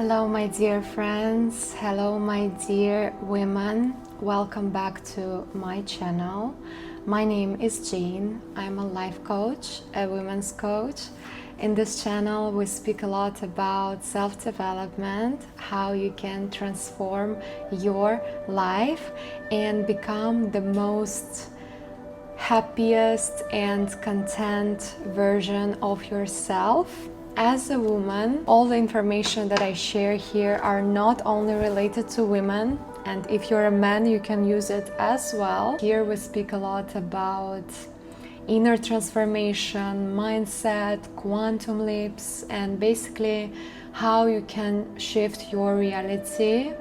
Hello, my dear friends. Hello, my dear women. Welcome back to my channel. My name is Jane. I'm a life coach, a women's coach. In this channel, we speak a lot about self-development, how you can transform your life and become the most happiest and content version of yourself. As a woman, all the information that I share here are not only related to women, and if you're a man, you can use it as well. Here we speak a lot about inner transformation, mindset, quantum leaps, and basically how you can shift your reality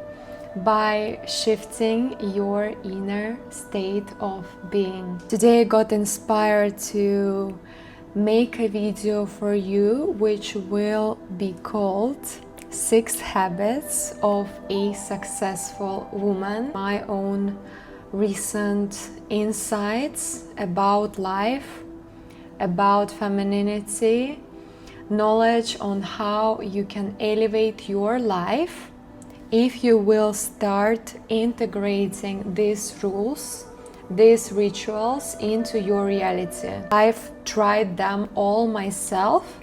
by shifting your inner state of being. Today I got inspired to make a video for you which will be called 6 Habits of a Successful Woman. My own recent insights about life, about femininity, knowledge on how you can elevate your life if you will start integrating these rules, these rituals into your reality. I've tried them all myself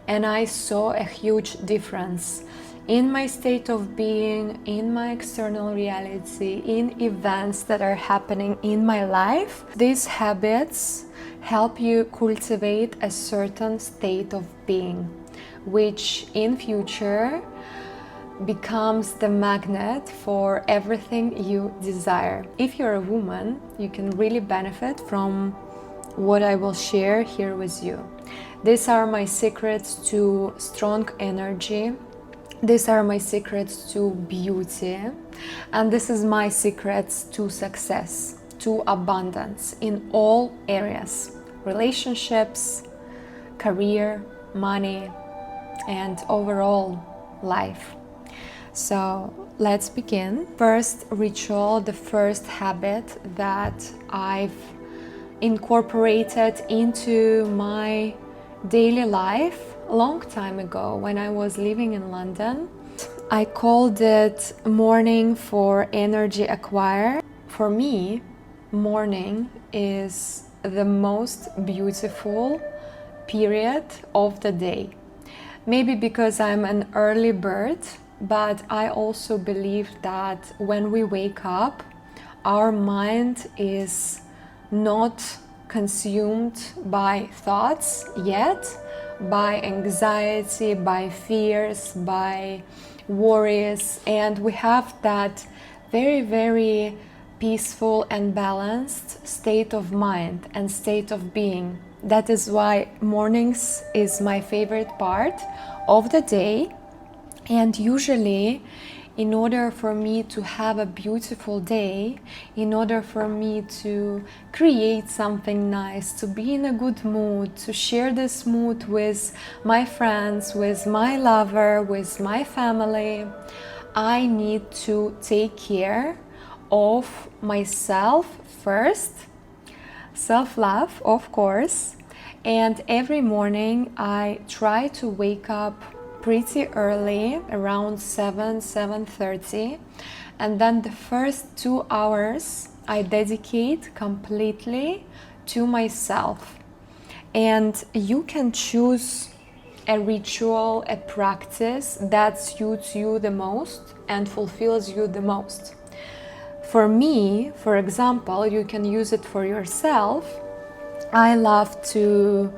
and I saw a huge difference in my state of being, in my external reality, in events that are happening in my life. These habits help you cultivate a certain state of being, which in future becomes the magnet for everything you desire. If you're a woman, you can really benefit from what I will share here with you. These are my secrets to strong energy. These are my secrets to beauty. And this is my secrets to success, to abundance in all areas: relationships, career, money, and overall life. So let's begin. First ritual, the first habit that I've incorporated into my daily life a long time ago when I was living in London. I called it morning for energy acquire. For me, morning is the most beautiful period of the day. Maybe because I'm an early bird, but I also believe that when we wake up, our mind is not consumed by thoughts yet, by anxiety, by fears, by worries, and we have that very peaceful and balanced state of mind and state of being. That is why mornings is my favorite part of the day. And usually, in order for me to have a beautiful day, in order for me to create something nice, to be in a good mood, to share this mood with my friends, with my lover, with my family, I need to take care of myself first. Self-love, of course. And every morning I try to wake up pretty early, around 7:30, and then the first 2 hours I dedicate completely to myself. And you can choose a ritual, a practice that suits you the most and fulfills you the most. For me, for example, you can use it for yourself. I love to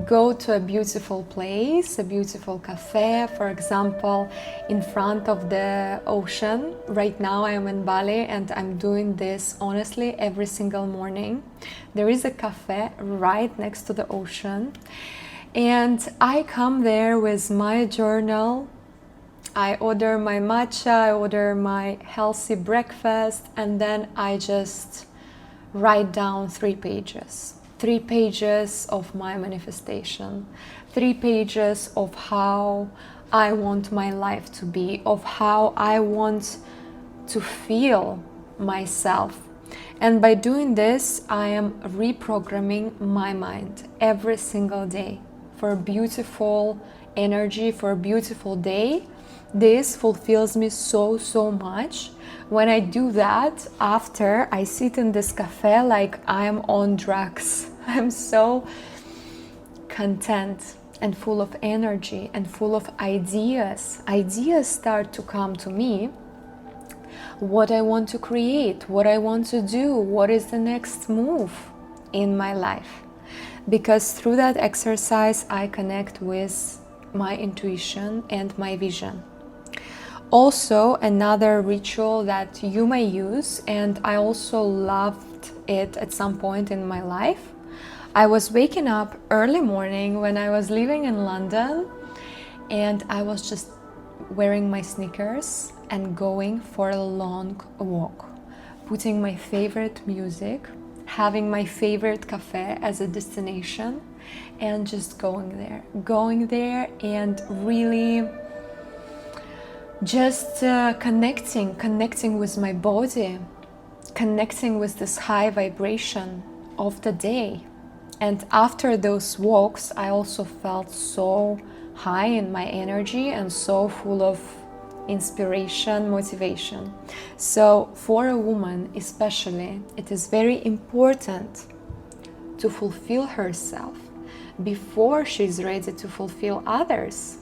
go to a beautiful place, a beautiful cafe, for example, in front of the ocean. Right now I am in Bali and I'm doing this honestly every single morning. There is a cafe right next to the ocean and I come there with my journal. I order my matcha, I order my healthy breakfast, and then I just write down 3 pages. 3 pages of my manifestation, 3 pages of how I want my life to be, of how I want to feel myself. And by doing this, I am reprogramming my mind every single day for beautiful energy for a beautiful day. This fulfills me so much. When I do that, after I sit in this cafe like I'm on drugs. I'm so content and full of energy and full of ideas. Ideas start to come to me. What I want to create, what I want to do, what is the next move in my life. Because through that exercise, I connect with my intuition and my vision. Also, another ritual that you may use, and I also loved it at some point in my life. I was waking up early morning when I was living in London, and I was just wearing my sneakers and going for a long walk, putting my favorite music, having my favorite cafe as a destination, and just going there and really just connecting with my body, connecting with this high vibration of the day. And after those walks, I also felt so high in my energy and so full of inspiration, motivation. So for a woman especially, it is very important to fulfill herself before she's ready to fulfill others,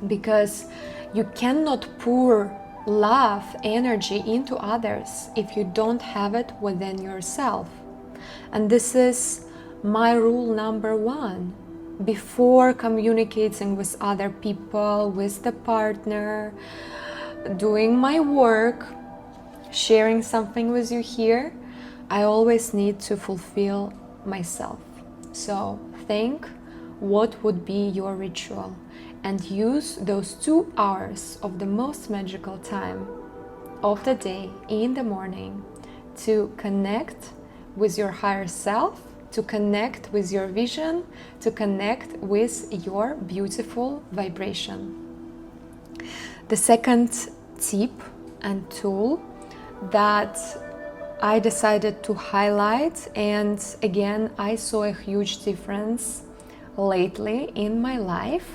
because you cannot pour love, energy into others if you don't have it within yourself. And this is my rule number one. Before communicating with other people, with the partner, doing my work, sharing something with you here, I always need to fulfill myself. So think what would be your ritual and use those 2 hours of the most magical time of the day in the morning to connect with your higher self, to connect with your vision, to connect with your beautiful vibration. The second tip and tool that I decided to highlight, and again, I saw a huge difference lately in my life.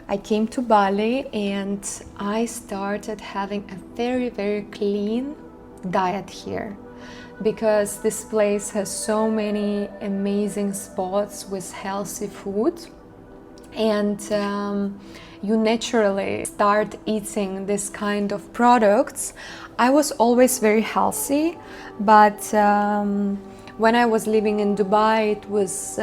I came to Bali and I started having a very clean diet here, because this place has so many amazing spots with healthy food, and you naturally start eating this kind of products. I was always very healthy, but when I was living in Dubai, it was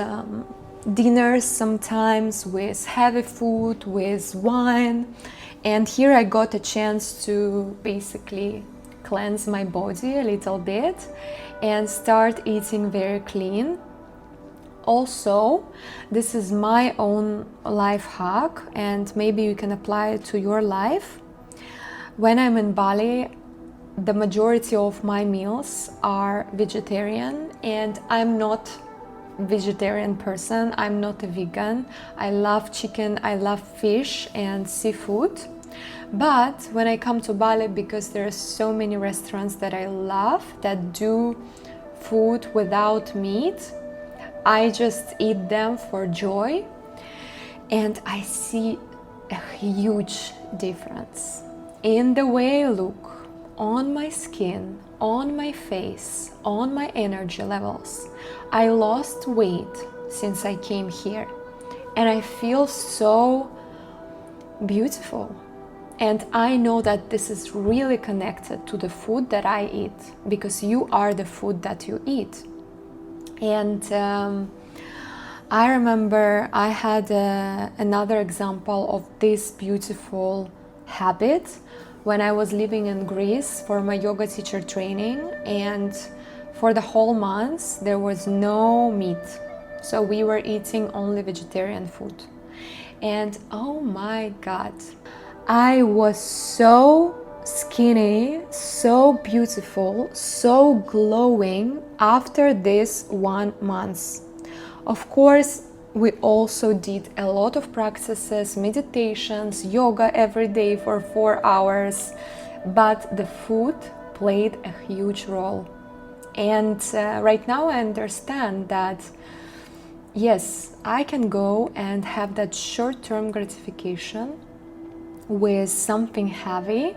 dinners sometimes with heavy food, with wine, and here I got a chance to basically cleanse my body a little bit and start eating very clean. Also, this is my own life hack, and maybe you can apply it to your life. When I'm in Bali, the majority of my meals are vegetarian, and I'm not vegetarian person. I'm not a vegan. I love chicken, I love fish and seafood. But when I come to Bali, because there are so many restaurants that I love that do food without meat, I just eat them for joy, and I see a huge difference in the way I look, on my skin, on my face, on my energy levels. I lost weight since I came here, and I feel so beautiful. And I know that this is really connected to the food that I eat, because you are the food that you eat. And I remember I had another example of this beautiful habit when I was living in Greece for my yoga teacher training, and for the whole month there was no meat, so we were eating only vegetarian food. And oh my god, I was so skinny, so beautiful, so glowing after this 1 month. Of course, we also did a lot of practices, meditations, yoga every day for 4 hours, but the food played a huge role. And right now I understand that yes, I can go and have that short-term gratification with something heavy,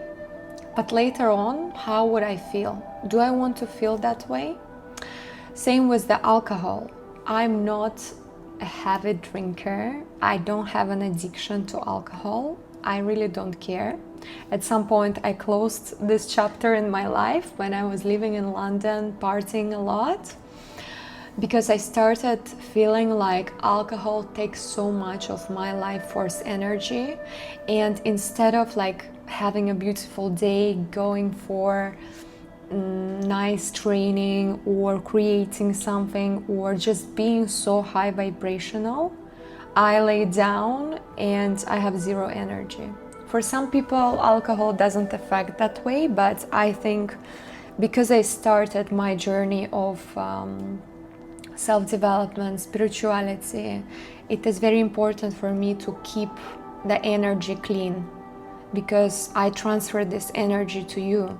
but later on, how would I feel? Do I want to feel that way? Same with the alcohol. I'm not a heavy drinker. I don't have an addiction to alcohol. I really don't care. At some point, I closed this chapter in my life when I was living in London, partying a lot, because I started feeling like alcohol takes so much of my life force energy, and instead of like having a beautiful day, going for nice training or creating something or just being so high vibrational, I lay down and I have zero energy. For some people, alcohol doesn't affect that way, but I think because I started my journey of self-development, spirituality, it is very important for me to keep the energy clean, because I transfer this energy to you.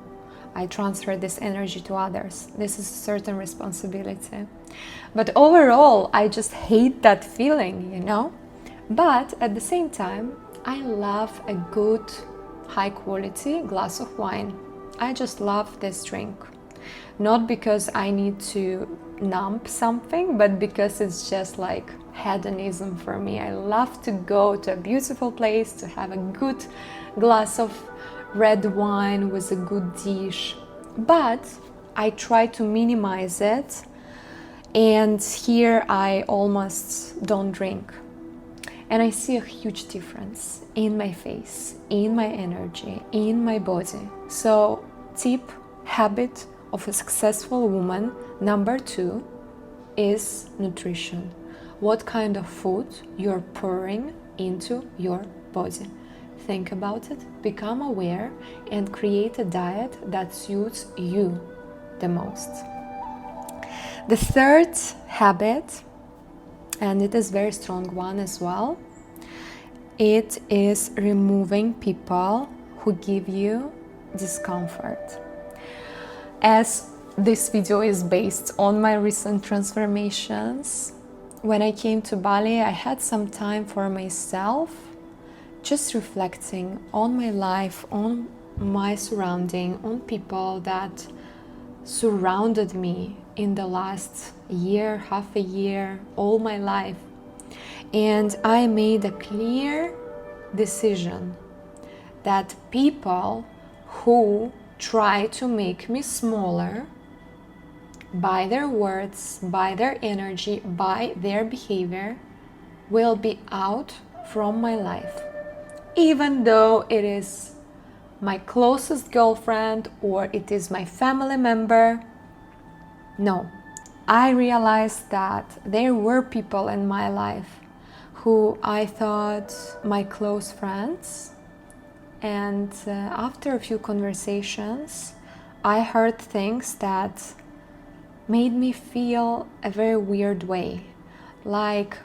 I transfer this energy to others. This is a certain responsibility. But overall, I just hate that feeling, you know? But at the same time, I love a good, high quality glass of wine. I just love this drink. Not because I need to numb something, but because it's just like hedonism for me. I love to go to a beautiful place, to have a good glass of red wine with a good dish. But I try to minimize it, and here I almost don't drink. And I see a huge difference in my face, in my energy, in my body. So, tip, habit of a successful woman, number 2, is nutrition. What kind of food you're pouring into your body. Think about it, become aware, and create a diet that suits you the most. The third habit, and it is a very strong one as well, it is removing people who give you discomfort. As this video is based on my recent transformations, when I came to Bali, I had some time for myself, just reflecting on my life, on my surrounding, on people that surrounded me in the last year, half a year, all my life. And I made a clear decision that people who try to make me smaller by their words, by their energy, by their behavior, will be out from my life. Even though it is my closest girlfriend or it is my family member. No, I realized that there were people in my life who I thought my close friends, and after a few conversations, I heard things that made me feel a very weird way. Like,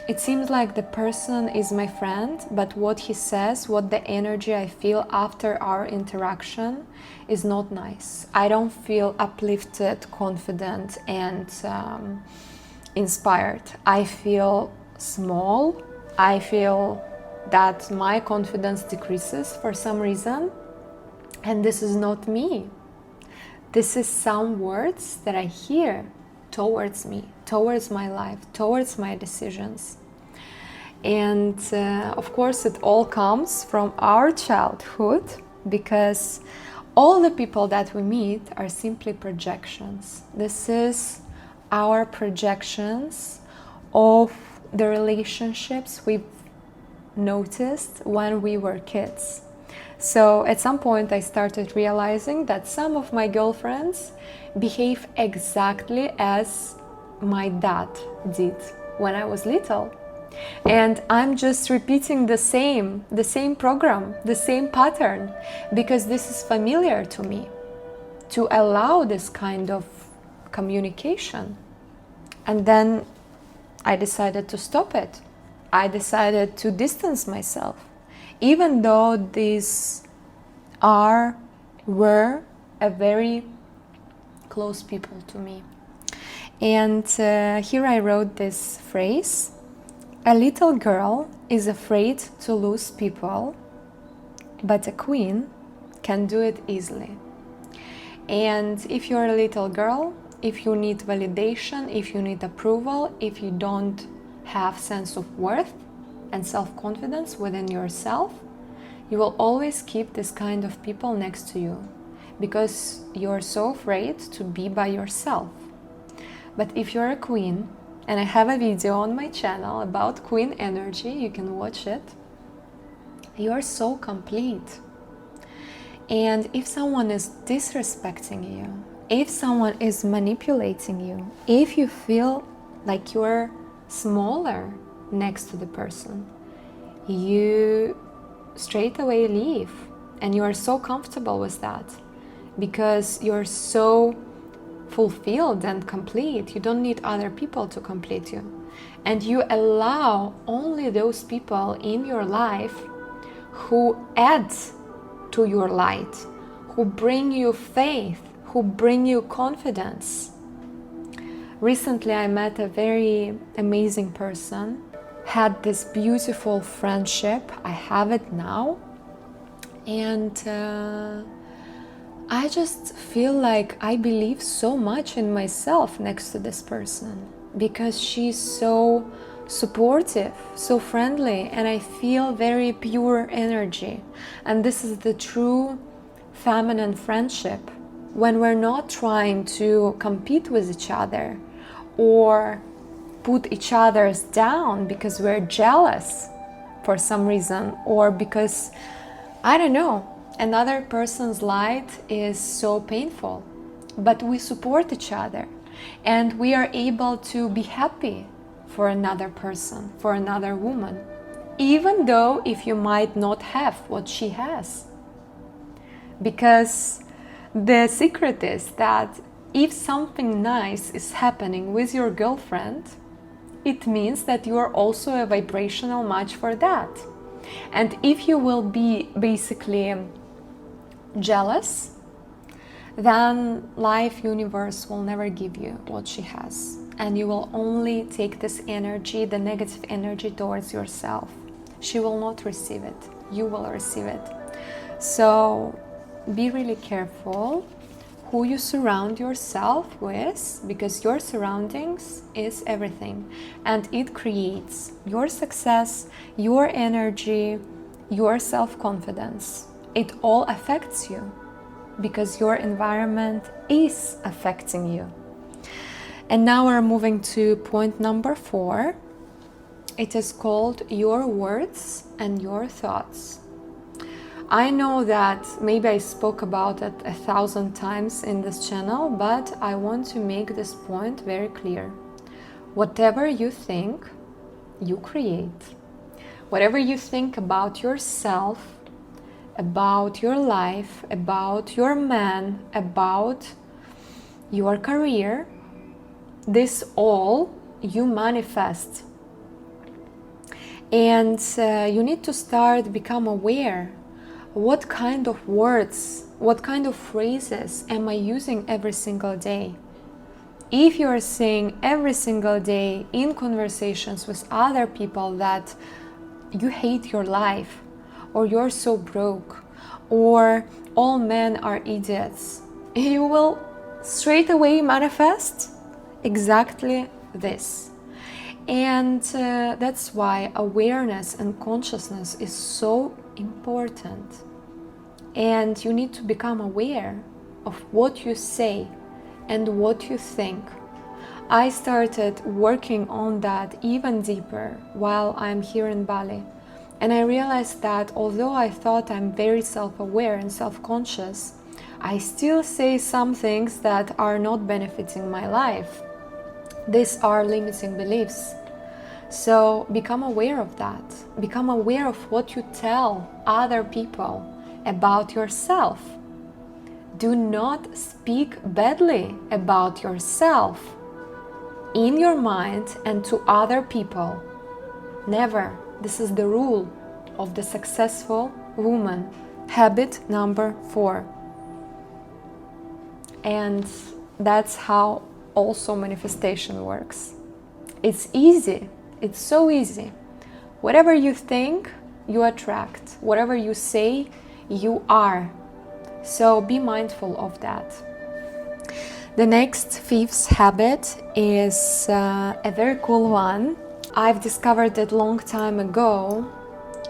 it seems like the person is my friend, but what he says, what the energy I feel after our interaction is not nice. I don't feel uplifted, confident, and inspired. I feel small. I feel that my confidence decreases for some reason, and this is not me. This is some words that I hear towards me, towards my life, towards my decisions. And of course, it all comes from our childhood, because all the people that we meet are simply projections. This is our projections of the relationships we've noticed when we were kids. So at some point I started realizing that some of my girlfriends behave exactly as my dad did when I was little. And I'm just repeating the same program, the same pattern, because this is familiar to me, to allow this kind of communication. And then I decided to stop it. I decided to distance myself, even though these were a very close people to me. And here I wrote this phrase: a little girl is afraid to lose people, but a queen can do it easily. And if you're a little girl, if you need validation, if you need approval, if you don't have sense of worth and self-confidence within yourself, you will always keep this kind of people next to you because you're so afraid to be by yourself. But if you're a queen, and I have a video on my channel about queen energy, you can watch it, you're so complete. And if someone is disrespecting you, if someone is manipulating you, if you feel like you're smaller next to the person, you straight away leave. And you are so comfortable with that because you're so fulfilled and complete. You don't need other people to complete you. And you allow only those people in your life who add to your light, who bring you faith, who bring you confidence. Recently, I met a very amazing person, had this beautiful friendship. I have it now. And I just feel like I believe so much in myself next to this person because she's so supportive, so friendly, and I feel very pure energy. And this is the true feminine friendship, when we're not trying to compete with each other or put each other's down because we're jealous for some reason, or because, I don't know, another person's light is so painful. But we support each other and we are able to be happy for another person, for another woman, even though if you might not have what she has. Because the secret is that if something nice is happening with your girlfriend, it means that you are also a vibrational match for that. And if you will be basically jealous, then life, universe will never give you what she has. And you will only take this energy, the negative energy, towards yourself. She will not receive it. You will receive it. So be really careful who you surround yourself with, because your surroundings is everything. And it creates your success, your energy, your self-confidence. It all affects you because your environment is affecting you. And now we're moving to point number 4. It is called your words and your thoughts. I know that maybe I spoke about it 1,000 times in this channel, but I want to make this point very clear. Whatever you think, you create. Whatever you think about yourself, about your life, about your man, about your career, this all you manifest. And you need to start become aware. What kind of words, what kind of phrases am I using every single day? If you are saying every single day in conversations with other people that you hate your life, or you're so broke, or all men are idiots, you will straight away manifest exactly this. And that's why awareness and consciousness is so important. And you need to become aware of what you say and what you think. I started working on that even deeper while I'm here in Bali. And I realized that although I thought I'm very self-aware and self-conscious, I still say some things that are not benefiting my life. These are limiting beliefs. So become aware of that. Become aware of what you tell other people about yourself. Do not speak badly about yourself in your mind and to other people. Never. This is the rule of the successful woman. Habit number 4. And that's how also manifestation works. It's easy. It's so easy. Whatever you think, you attract. Whatever you say, you are. So be mindful of that. The next fifth habit is a very cool one. I've discovered it long time ago,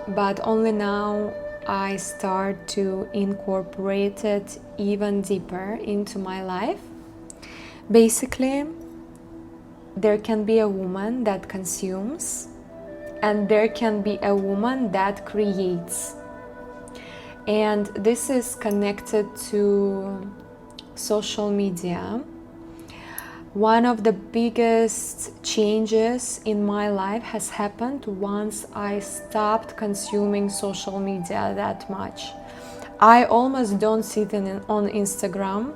but only now I start to incorporate it even deeper into my life. Basically, there can be a woman that consumes, and there can be a woman that creates. And this is connected to social media. One of the biggest changes in my life has happened once I stopped consuming social media that much. I almost don't sit on Instagram.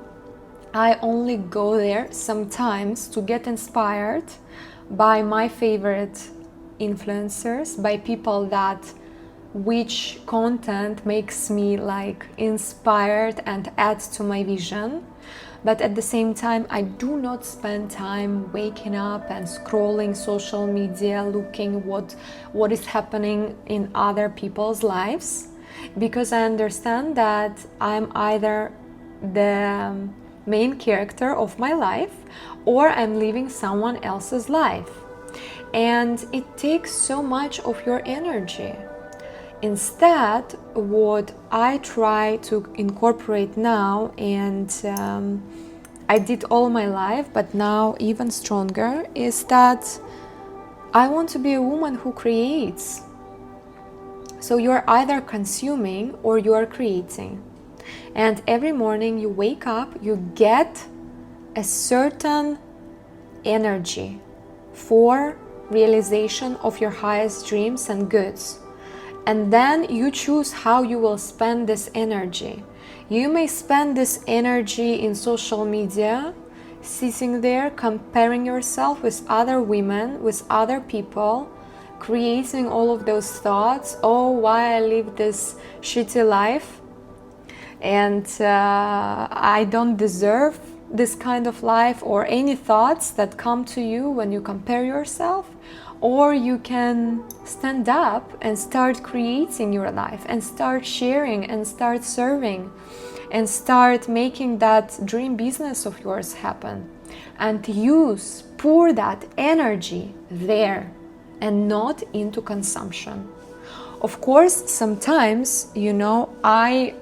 I only go there sometimes to get inspired by my favorite influencers, by people that which content makes me like inspired and adds to my vision. But at the same time, I do not spend time waking up and scrolling social media, looking what is happening in other people's lives, because I understand that I'm either the main character of my life or I'm living someone else's life. And it takes so much of your energy. Instead, what I try to incorporate now, and I did all my life, but now even stronger, is that I want to be a woman who creates. So you're either consuming or you are creating. And every morning you wake up, you get a certain energy for realization of your highest dreams and goods. And then you choose how you will spend this energy. You may spend this energy in social media, sitting there, comparing yourself with other women, with other people, creating all of those thoughts. Oh, why I live this shitty life, and I don't deserve this kind of life, or any thoughts that come to you when you compare yourself. Or you can stand up and start creating your life and start sharing and start serving and start making that dream business of yours happen, and pour that energy there and not into consumption. Of course, sometimes, I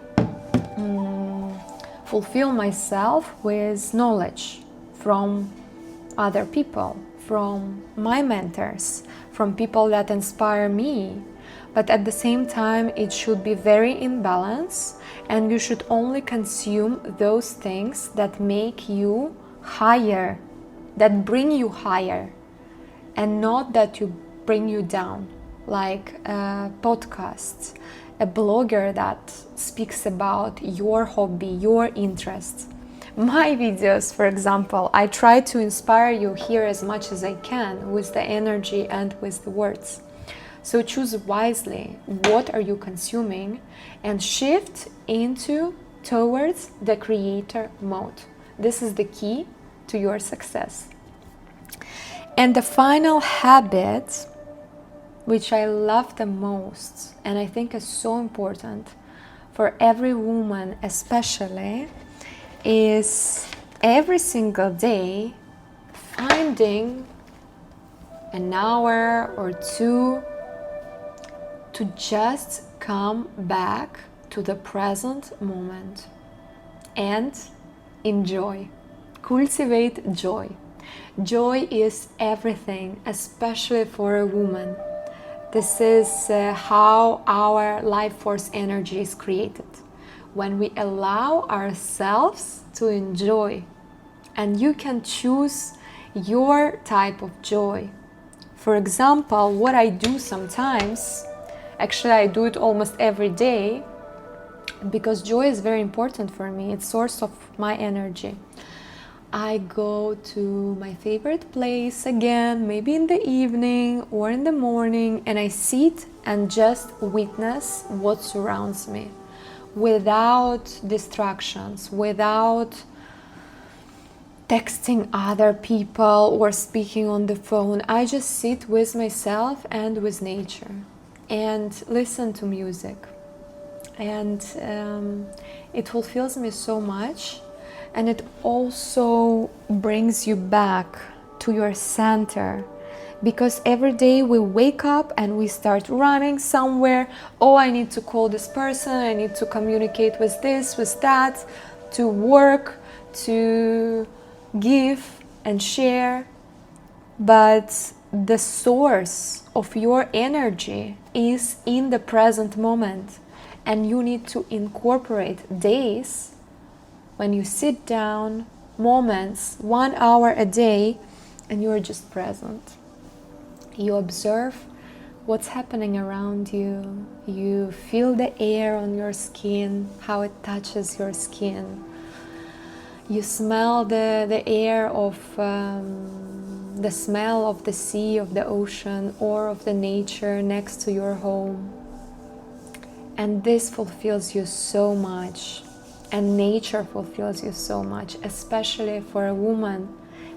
fulfill myself with knowledge from other people, from my mentors, from people that inspire me. But at the same time, it should be very in balance, and you should only consume those things that make you higher, that bring you higher, and not that you bring you down, like a podcast, a blogger that speaks about your hobby, your interests. My videos, for example, I try to inspire you here as much as I can with the energy and with the words. So choose wisely what are you consuming and shift towards the creator mode. This is the key to your success. And the final habit, which I love the most and I think is so important for every woman especially, is every single day finding an hour or two to just come back to the present moment and enjoy. Cultivate joy. Joy is everything, especially for a woman. This is how our life force energy is created. When we allow ourselves to enjoy, and you can choose your type of joy. For example, what I do sometimes, actually I do it almost every day, because joy is very important for me. It's source of my energy. I go to my favorite place again, maybe in the evening or in the morning, and I sit and just witness what surrounds me, without distractions, without texting other people or speaking on the phone. I just sit with myself and with nature and listen to music. And it fulfills me so much. And it also brings you back to your center. Because every day we wake up and we start running somewhere. Oh, I need to call this person, I need to communicate with this, with that, to work, to give and share. But the source of your energy is in the present moment. And you need to incorporate days when you sit down, moments, 1 hour a day, and you're just present. You observe what's happening around you. You feel the air on your skin, how it touches your skin. You smell the air of the smell of the sea, of the ocean, or of the nature next to your home. And this fulfills you so much. And nature fulfills you so much, especially for a woman,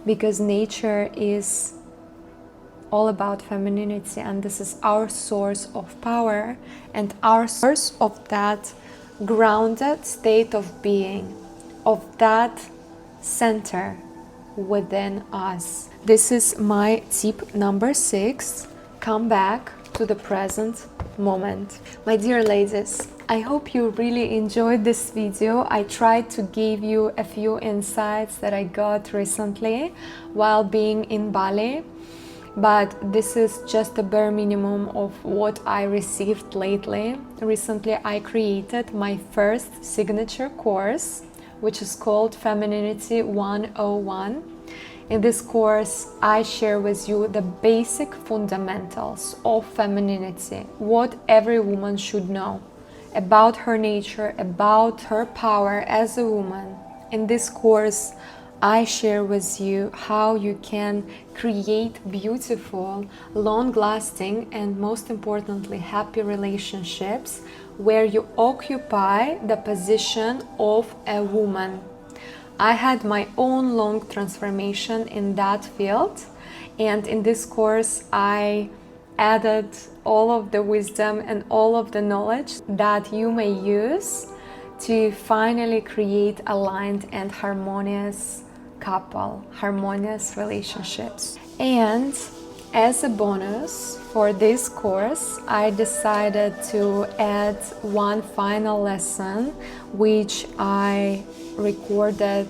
because nature is all about femininity, and this is our source of power and our source of that grounded state of being, of that center within us. This is my tip number 6. Come back to the present moment. My dear ladies, I hope you really enjoyed this video. I tried to give you a few insights that I got recently while being in Bali. But this is just the bare minimum of what I received lately. Recently, I created my first signature course, which is called Femininity 101. In this course, I share with you the basic fundamentals of femininity, what every woman should know about her nature, about her power as a woman. In this course, I share with you how you can create beautiful, long-lasting, and most importantly, happy relationships where you occupy the position of a woman. I had my own long transformation in that field, and in this course, I added all of the wisdom and all of the knowledge that you may use to finally create aligned and harmonious couple, harmonious relationships. And as a bonus for this course, I decided to add one final lesson, which I recorded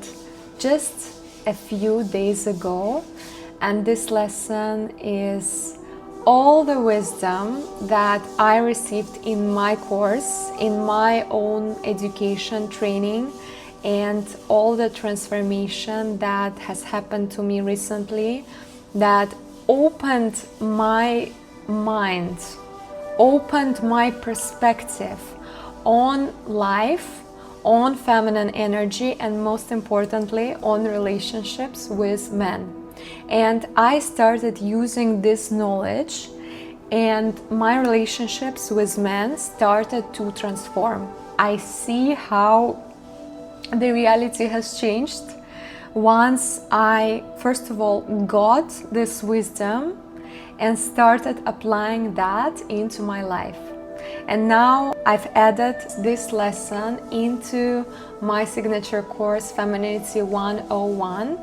just a few days ago. And this lesson is all the wisdom that I received in my course, in my own education training, and all the transformation that has happened to me recently that opened my mind, opened my perspective on life, on feminine energy, and most importantly, on relationships with men. And I started using this knowledge, and my relationships with men started to transform. I see how the reality has changed once I, first of all, got this wisdom and started applying that into my life. And now I've added this lesson into my signature course, Femininity 101.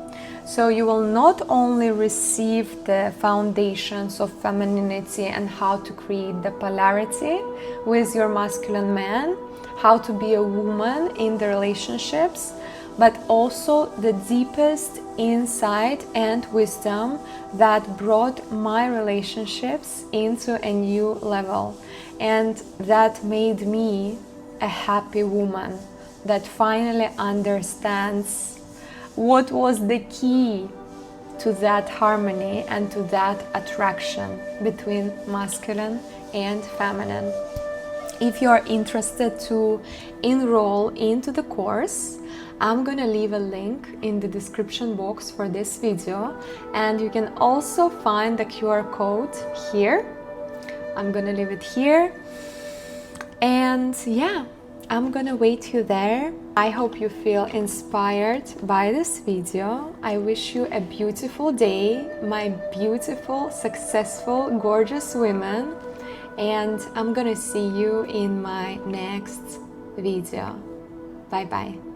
So you will not only receive the foundations of femininity and how to create the polarity with your masculine man, how to be a woman in the relationships, but also the deepest insight and wisdom that brought my relationships into a new level, and that made me a happy woman that finally understands what was the key to that harmony and to that attraction between masculine and feminine. If you are interested to enroll into the course, I'm gonna leave a link in the description box for this video, and you can also find the QR code here. I'm gonna leave it here. And yeah, I'm gonna wait you there. I hope you feel inspired by this video. I wish you a beautiful day, my beautiful, successful, gorgeous women, and I'm gonna see you in my next video. Bye bye.